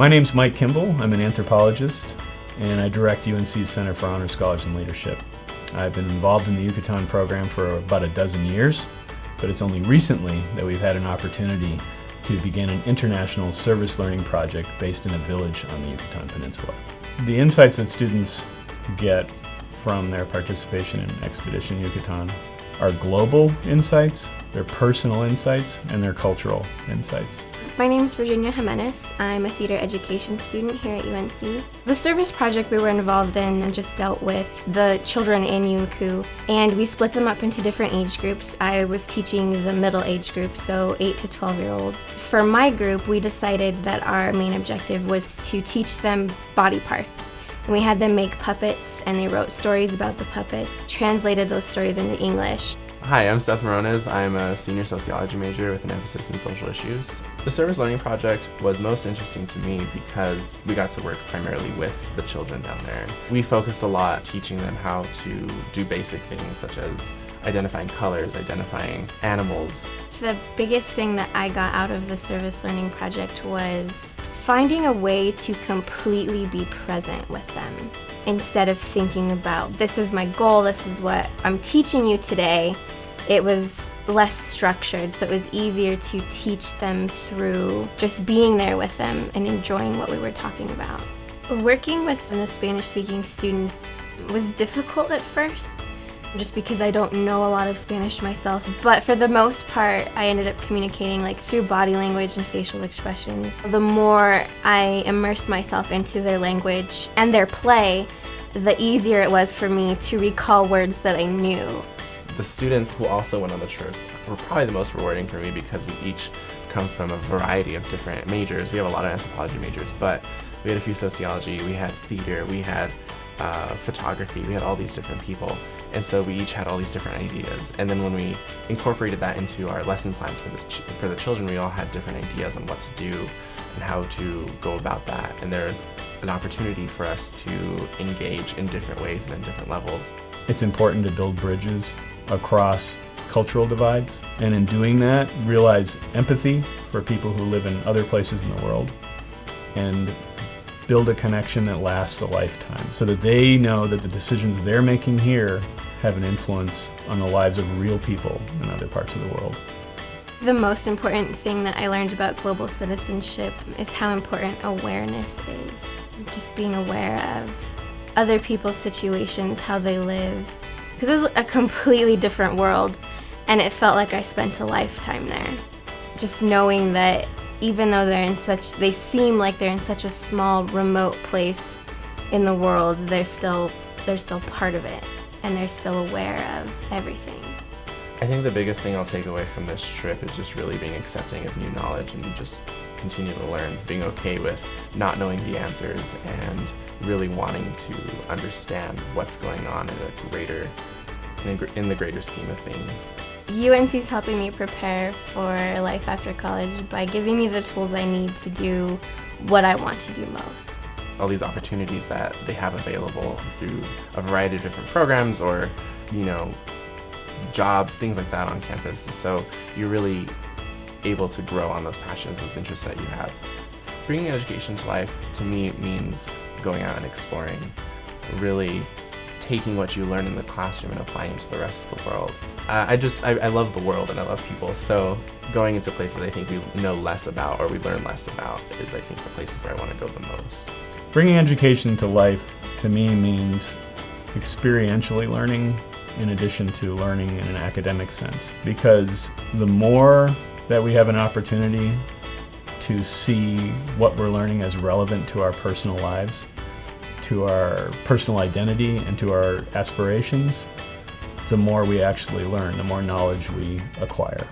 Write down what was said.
My name's Mike Kimball. I'm an anthropologist, and I direct UNC's Center for Honor Scholars and Leadership. I've been involved in the Yucatan program for about a dozen years, but it's only recently that we've had an opportunity to begin an international service learning project based in a village on the Yucatan Peninsula. The insights that students get from their participation in Expedition Yucatan are global insights, they're personal insights, and they're cultural insights. My name is Virginia Jimenez. I'm a theater education student here at UNC. The service project we were involved in just dealt with the children in Yunku, and we split them up into different age groups. I was teaching the middle age group, so 8 to 12-year-olds. For my group, we decided that our main objective was to teach them body parts. And we had them make puppets, and they wrote stories about the puppets, translated those stories into English. Hi, I'm Seth Morones. I'm a senior sociology major with an emphasis in social issues. The service learning project was most interesting to me because we got to work primarily with the children down there. We focused a lot teaching them how to do basic things such as identifying colors, identifying animals. The biggest thing that I got out of the service learning project was finding a way to completely be present with them. Instead of thinking about, this is my goal, this is what I'm teaching you today, it was less structured, so it was easier to teach them through just being there with them and enjoying what we were talking about. Working with the Spanish-speaking students was difficult at first, just because I don't know a lot of Spanish myself, but for the most part, I ended up communicating through body language and facial expressions. The more I immersed myself into their language and their play, the easier it was for me to recall words that I knew. The students who also went on the trip were probably the most rewarding for me because we each come from a variety of different majors. We have a lot of anthropology majors, but we had a few sociology, we had theater, we had photography, we had all these different people. And so we each had all these different ideas. And then when we incorporated that into our lesson plans for the children, we all had different ideas on what to do and how to go about that. And there's an opportunity for us to engage in different ways and in different levels. It's important to build bridges across cultural divides, and in doing that, realize empathy for people who live in other places in the world, and build a connection that lasts a lifetime so that they know that the decisions they're making here have an influence on the lives of real people in other parts of the world. The most important thing that I learned about global citizenship is how important awareness is. Just being aware of other people's situations, how they live. Because it was a completely different world, and it felt like I spent a lifetime there. Just knowing that even though they seem like they're in such a small, remote place in the world, they're still part of it, and they're still aware of everything. I think the biggest thing I'll take away from this trip is just really being accepting of new knowledge and just continue to learn, being okay with not knowing the answers and really wanting to understand what's going on in the greater scheme of things. UNC is helping me prepare for life after college by giving me the tools I need to do what I want to do most. All these opportunities that they have available through a variety of different programs or, jobs, things like that on campus. So you're really able to grow on those passions, those interests that you have. Bringing education to life, to me, means going out and exploring, really taking what you learn in the classroom and applying it to the rest of the world. I love the world and I love people, so going into places I think we know less about or we learn less about is, I think, the places where I want to go the most. Bringing education to life, to me, means experientially learning in addition to learning in an academic sense, because the more that we have an opportunity to see what we're learning as relevant to our personal lives, to our personal identity, and to our aspirations, the more we actually learn, the more knowledge we acquire.